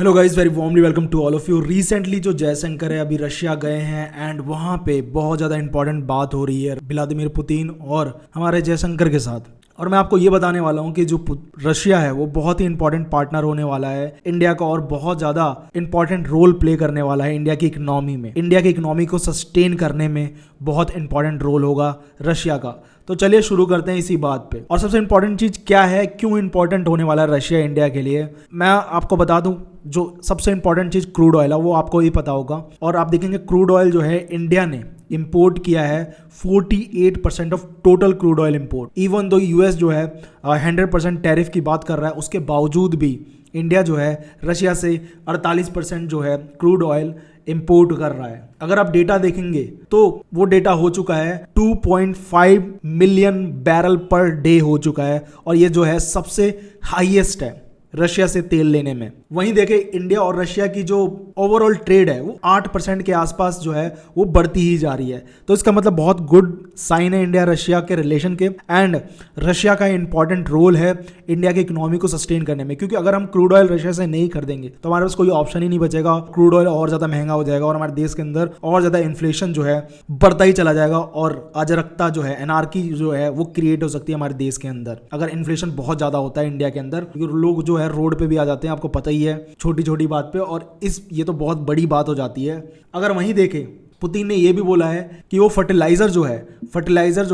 Hello guys, very warmly welcome to all of you. Recently जो जयशंकर है अभी Russia गए हैं एंड वहाँ पे बहुत ज़्यादा इंपॉर्टेंट बात हो रही है व्लादिमीर पुतिन और हमारे जयशंकर के साथ। और मैं आपको ये बताने वाला हूँ कि जो रशिया है वो बहुत ही इंपॉर्टेंट पार्टनर होने वाला है इंडिया का और बहुत ज़्यादा इंपॉर्टेंट रोल प्ले करने वाला है इंडिया की इकोनॉमी में। इंडिया की इकोनॉमी को सस्टेन करने में बहुत इंपॉर्टेंट रोल होगा रशिया का। तो चलिए शुरू करते हैं इसी बात पे। और सबसे इंपॉर्टेंट चीज़ क्या है, क्यों इंपॉर्टेंट होने वाला है रशिया इंडिया के लिए, मैं आपको बता दूं। जो सबसे इंपॉर्टेंट चीज़ क्रूड ऑयल है वो आपको ही पता होगा। और आप देखेंगे क्रूड ऑयल जो है इंडिया ने इंपोर्ट किया है 48% of total crude oil import. Even though US जो है 100% टैरिफ की बात कर रहा है, उसके बावजूद भी इंडिया जो है रशिया से 48% जो है क्रूड ऑयल इंपोर्ट कर रहा है। अगर आप डेटा देखेंगे तो वो डेटा हो चुका है 2.5 मिलियन बैरल पर डे हो चुका है और ये जो है सबसे हाईएस्ट है रशिया से तेल लेने में। वहीं देखें इंडिया और रशिया की जो ओवरऑल ट्रेड है वो 8% के आसपास जो है वो बढ़ती ही जा रही है। तो इसका मतलब बहुत गुड साइन है इंडिया रशिया के रिलेशन के। एंड रशिया का इंपॉर्टेंट रोल है इंडिया की इकोनॉमी को सस्टेन करने में, क्योंकि अगर हम क्रूड ऑयल रशिया से नहीं खरीदेंगे तो हमारे पास कोई ऑप्शन ही नहीं बचेगा। क्रूड ऑयल और ज़्यादा महंगा हो जाएगा और हमारे देश के अंदर और ज़्यादा इन्फ्लेशन जो है बढ़ता ही चला जाएगा और अराजकता जो है, एनार्की जो है वो क्रिएट हो सकती है हमारे देश के अंदर अगर इन्फ्लेशन बहुत ज़्यादा होता है इंडिया के अंदर। क्योंकि लोग जो है रोड पे भी आ जाते हैं, आपको पता ही है, छोटी छोटी बात पे। और ये तो बहुत बड़ी बात हो जाती है। अगर वहीं देखें, पुतिन ने ये भी बोला है कि वो फर्टिलाइजर जो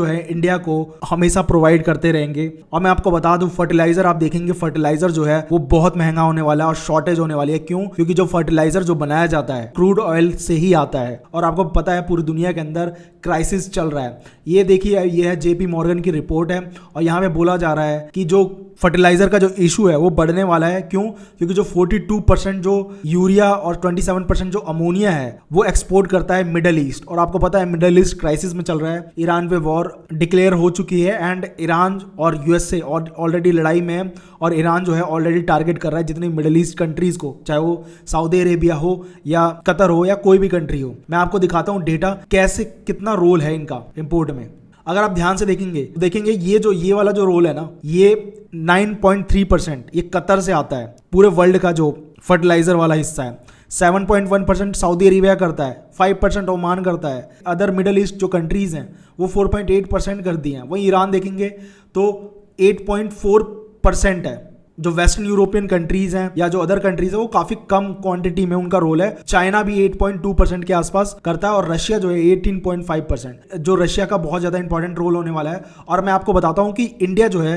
है इंडिया को हमेशा प्रोवाइड करते रहेंगे। और मैं आपको बता दूं फर्टिलाइजर, आप देखेंगे फर्टिलाइजर जो है वो बहुत महंगा होने वाला है और शॉर्टेज होने वाली है। क्यों? क्योंकि जो फर्टिलाइजर जो बनाया जाता है क्रूड ऑयल से ही आता है और आपको पता है पूरी दुनिया के अंदर क्राइसिस चल रहा है। ये देखिए, ये है जेपी मॉर्गन की रिपोर्ट है और यहाँ पे बोला जा रहा है कि जो फर्टिलाइजर का जो इशू है वो बढ़ने वाला है। क्यों? क्योंकि जो 42% जो यूरिया और 27% जो अमोनिया है वो एक्सपोर्ट करता है मिडल ईस्ट। और आपको पता है मिडल ईस्ट क्राइसिस में चल रहा है, ईरान पे वॉर डिक्लेयर हो चुकी है एंड ईरान और यूएसए ऑलरेडी लड़ाई में है। और ईरान जो है ऑलरेडी टारगेट कर रहा है जितनी मिडल ईस्ट कंट्रीज को, चाहे वो सऊदी अरेबिया हो या कतर हो या कोई भी कंट्री हो। मैं आपको दिखाता हूँ डेटा कैसे, कितना रोल है इनका इंपोर्ट में। अगर आप ध्यान से देखेंगे ये वाला जो रोल है ना, ये 9.3% ये कतर से आता है। पूरे वर्ल्ड का जो फर्टिलाइजर वाला हिस्सा है 7.1% सऊदी अरेबिया करता है, 5% ओमान करता है। अदर मिडल ईस्ट जो कंट्रीज हैं वो 4.8% कर दी हैं। वहीं ईरान देखेंगे तो 8.4% है। जो वेस्टर्न यूरोपियन कंट्रीज हैं या जो अदर कंट्रीज है वो काफी कम क्वांटिटी में उनका रोल है। चाइना भी 8.2% के आसपास करता है और रशिया जो है 18.5%। जो रशिया का बहुत ज्यादा इंपॉर्टेंट रोल होने वाला है। और मैं आपको बताता हूं कि इंडिया जो है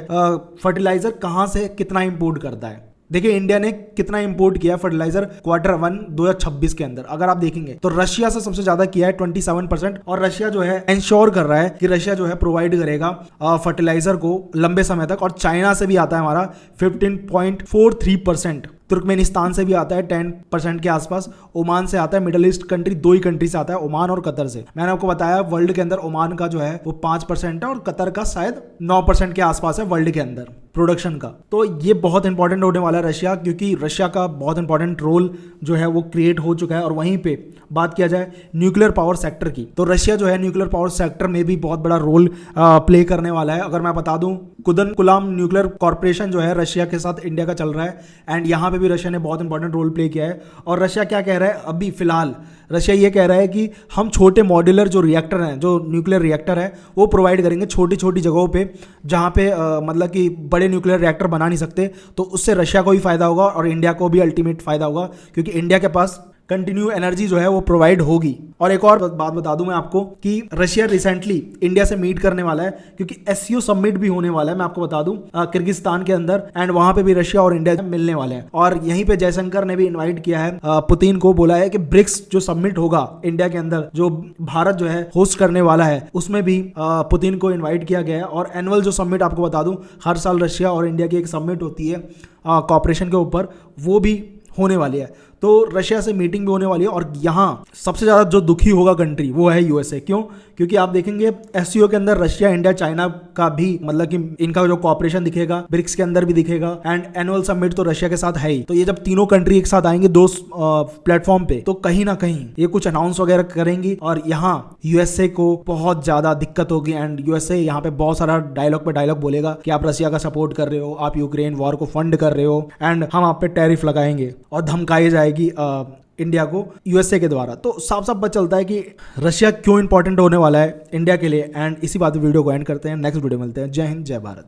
फर्टिलाइजर कहां से कितना इंपोर्ट करता है। देखिए इंडिया ने कितना इंपोर्ट किया फर्टिलाइजर Q1 2026 के अंदर। अगर आप देखेंगे तो रशिया से सबसे ज्यादा किया है 27%। और रशिया जो है इंश्योर कर रहा है कि रशिया जो है प्रोवाइड करेगा फर्टिलाइजर को लंबे समय तक। और चाइना से भी आता है हमारा 15.43%। तुर्कमेनिस्तान से भी आता है 10% के आसपास। ओमान से आता है, मिडिल ईस्ट कंट्री 2 ही कंट्री से आता है, ओमान और कतर से। मैंने आपको बताया वर्ल्ड के अंदर ओमान का जो है वो 5% है और कतर का शायद 9% के आसपास है वर्ल्ड के अंदर प्रोडक्शन का। तो ये बहुत इंपॉर्टेंट होने वाला है रशिया, क्योंकि रशिया का बहुत इंपॉर्टेंट रोल जो है वो क्रिएट हो चुका है। और वहीं पे बात किया जाए न्यूक्लियर पावर सेक्टर की, तो रशिया जो है न्यूक्लियर पावर सेक्टर में भी बहुत बड़ा रोल प्ले करने वाला है। अगर मैं बता दूं, कुदन-कुलाम न्यूक्लियर कॉर्पोरेशन जो है रशिया के साथ इंडिया का चल रहा है एंड यहाँ पे भी रशिया ने बहुत इंपॉर्टेंट रोल प्ले किया है। और रशिया क्या कह रहा है अभी फिलहाल, रशिया ये कह रहा है कि हम छोटे मॉड्यूलर जो रिएक्टर हैं, जो न्यूक्लियर रिएक्टर है वो प्रोवाइड करेंगे छोटी छोटी जगहों पे जहाँ पे मतलब कि बड़े न्यूक्लियर रिएक्टर बना नहीं सकते। तो उससे रशिया को भी फायदा होगा और इंडिया को भी अल्टीमेट फायदा होगा, क्योंकि इंडिया के पास कंटिन्यू एनर्जी जो है वो प्रोवाइड होगी। और एक और बात बता दूं मैं आपको कि रशिया रिसेंटली इंडिया से मीट करने वाला है, क्योंकि एससीओ समिट भी होने वाला है, मैं आपको बता दूं किर्गिस्तान के अंदर। एंड वहां पे भी रशिया और इंडिया मिलने वाले हैं। और यहीं पे जयशंकर ने भी इन्वाइट किया है पुतिन को, बोला है कि ब्रिक्स जो समिट होगा इंडिया के अंदर, जो भारत जो है होस्ट करने वाला है, उसमें भी पुतिन को इन्वाइट किया गया है। और एनुअल जो समिट आपको बता दूं, हर साल रशिया और इंडिया की एक समिट होती है कॉपरेशन के ऊपर, वो भी होने वाली है। तो रशिया से मीटिंग भी होने वाली है। और यहाँ सबसे ज़्यादा जो दुखी होगा कंट्री वो है यूएसए। क्यों? क्योंकि आप देखेंगे एससीओ के अंदर रशिया, इंडिया, चाइना का भी मतलब कि इनका जो कॉपरेशन दिखेगा, ब्रिक्स के अंदर भी दिखेगा, एंड एनुअल समिट तो रशिया के साथ है ही। तो ये जब तीनों कंट्री एक साथ आएंगे दो प्लेटफॉर्म पे, तो कहीं ना कहीं ये कुछ अनाउंस वगैरह करेंगी और यहाँ यूएसए को बहुत ज्यादा दिक्कत होगी। एंड यूएसए यहाँ पे बहुत सारा डायलॉग पे डायलॉग बोलेगा कि आप रशिया का सपोर्ट कर रहे हो, आप यूक्रेन वॉर को फंड कर रहे हो, एंड हम आप पे टैरिफ लगाएंगे और धमकाई जाएगी इंडिया को यूएसए के द्वारा। तो साफ साफ पता चलता है कि रशिया क्यों इंपॉर्टेंट होने वाला है इंडिया के लिए। एंड इसी बात पे वीडियो को एंड करते हैं, नेक्स्ट वीडियो मिलते हैं। जय हिंद, जय भारत।